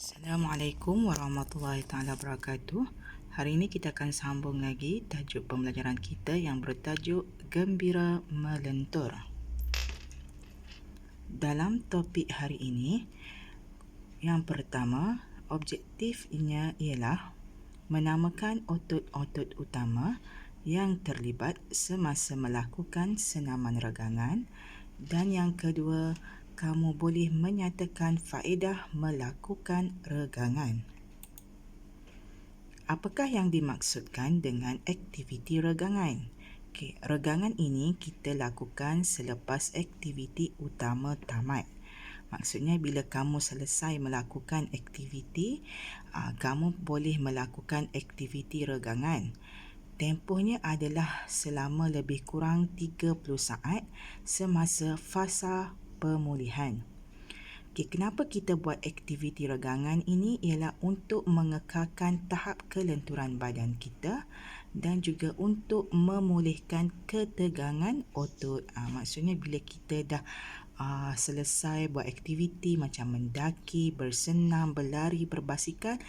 Assalamualaikum warahmatullahi taala wabarakatuh. Hari ini kita akan sambung lagi tajuk pembelajaran kita yang bertajuk Gembira Melentur. Dalam topik hari ini, yang pertama, objektifnya ialah menamakan otot-otot utama yang terlibat semasa melakukan senaman regangan, dan yang kedua, kamu boleh menyatakan faedah melakukan regangan. Apakah yang dimaksudkan dengan aktiviti regangan? Regangan ini kita lakukan selepas aktiviti utama tamat. Maksudnya bila kamu selesai melakukan aktiviti, kamu boleh melakukan aktiviti regangan. Tempohnya adalah selama lebih kurang 30 saat semasa fasa pemulihan. Kenapa kita buat aktiviti regangan ini ialah untuk mengekalkan tahap kelenturan badan kita dan juga untuk memulihkan ketegangan otot. Maksudnya bila kita dah selesai buat aktiviti macam mendaki, bersenam, berlari, berbasikal,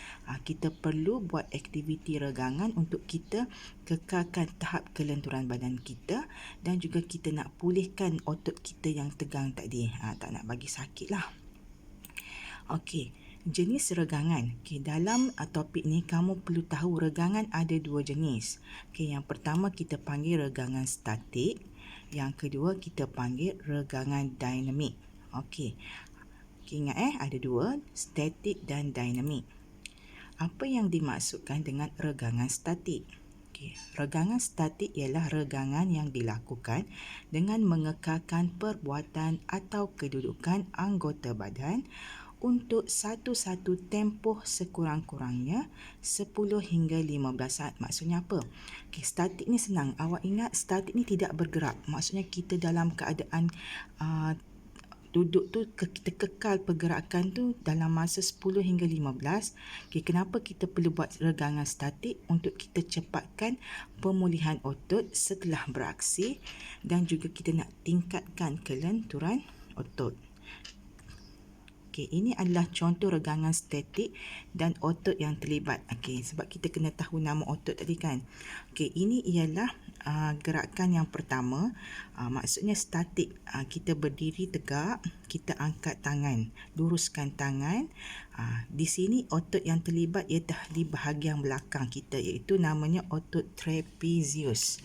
kita perlu buat aktiviti regangan untuk kita kekalkan tahap kelenturan badan kita dan juga kita nak pulihkan otot kita yang tegang tadi. Tak nak bagi sakit lah. Okey, jenis regangan. Dalam topik ni kamu perlu tahu regangan ada dua jenis. Yang pertama kita panggil regangan statik. Yang kedua kita panggil regangan dinamik. Ingat ada dua, statik dan dinamik. Apa yang dimaksudkan dengan regangan statik? Regangan statik ialah regangan yang dilakukan dengan mengekalkan perbuatan atau kedudukan anggota badan untuk satu-satu tempoh sekurang-kurangnya 10 hingga 15 saat. Maksudnya apa? Statik ni senang. Awak ingat statik ni tidak bergerak. Maksudnya kita dalam keadaan duduk tu, kita kekal pergerakan tu dalam masa 10 hingga 15. Kenapa kita perlu buat regangan statik? Untuk kita cepatkan pemulihan otot setelah beraksi dan juga kita nak tingkatkan kelenturan otot. Ini adalah contoh regangan statik dan otot yang terlibat. Sebab kita kena tahu nama otot tadi kan. Ini ialah gerakan yang pertama. Maksudnya statik. Kita berdiri tegak, kita angkat tangan, luruskan tangan. Di sini otot yang terlibat ialah di bahagian belakang kita, iaitu namanya otot trapezius.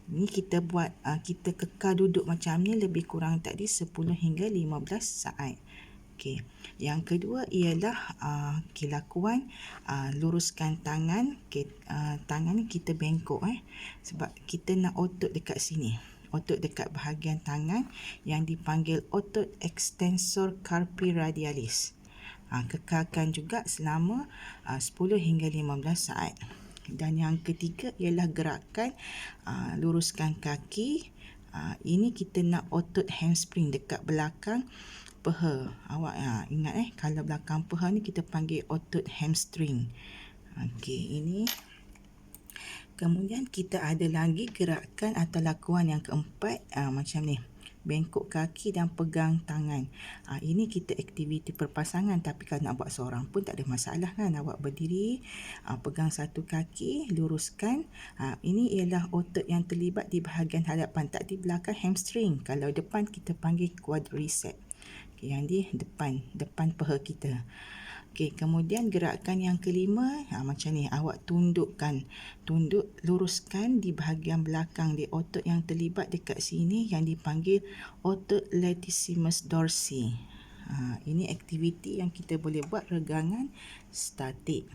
Ni kita buat, kita kekal duduk macam ni lebih kurang tadi 10 hingga 15 saat. Yang kedua ialah lakuan luruskan tangan. Tangan ni kita bengkok sebab kita nak otot dekat sini. Otot dekat bahagian tangan yang dipanggil otot extensor carpi radialis. Kekalkan juga selama 10 hingga 15 saat. Dan yang ketiga ialah gerakan luruskan kaki. Ini kita nak otot hamstring dekat belakang peha. Awak ingat kalau belakang peha ni kita panggil otot hamstring. Ini. Kemudian kita ada lagi gerakan atau lakuan yang keempat, macam ni. Bengkok kaki dan pegang tangan. Ini kita aktiviti perpasangan, tapi kalau nak buat seorang pun tak ada masalah kan. Awak berdiri, pegang satu kaki, luruskan. Ini ialah otot yang terlibat di bahagian hadapan, tak di belakang hamstring. Kalau depan kita panggil quadricep. Yang di depan peha kita. Kemudian gerakan yang kelima, macam ni, awak tunduk, luruskan di bahagian belakang di otot yang terlibat dekat sini yang dipanggil otot latissimus dorsi. Ini aktiviti yang kita boleh buat regangan statik.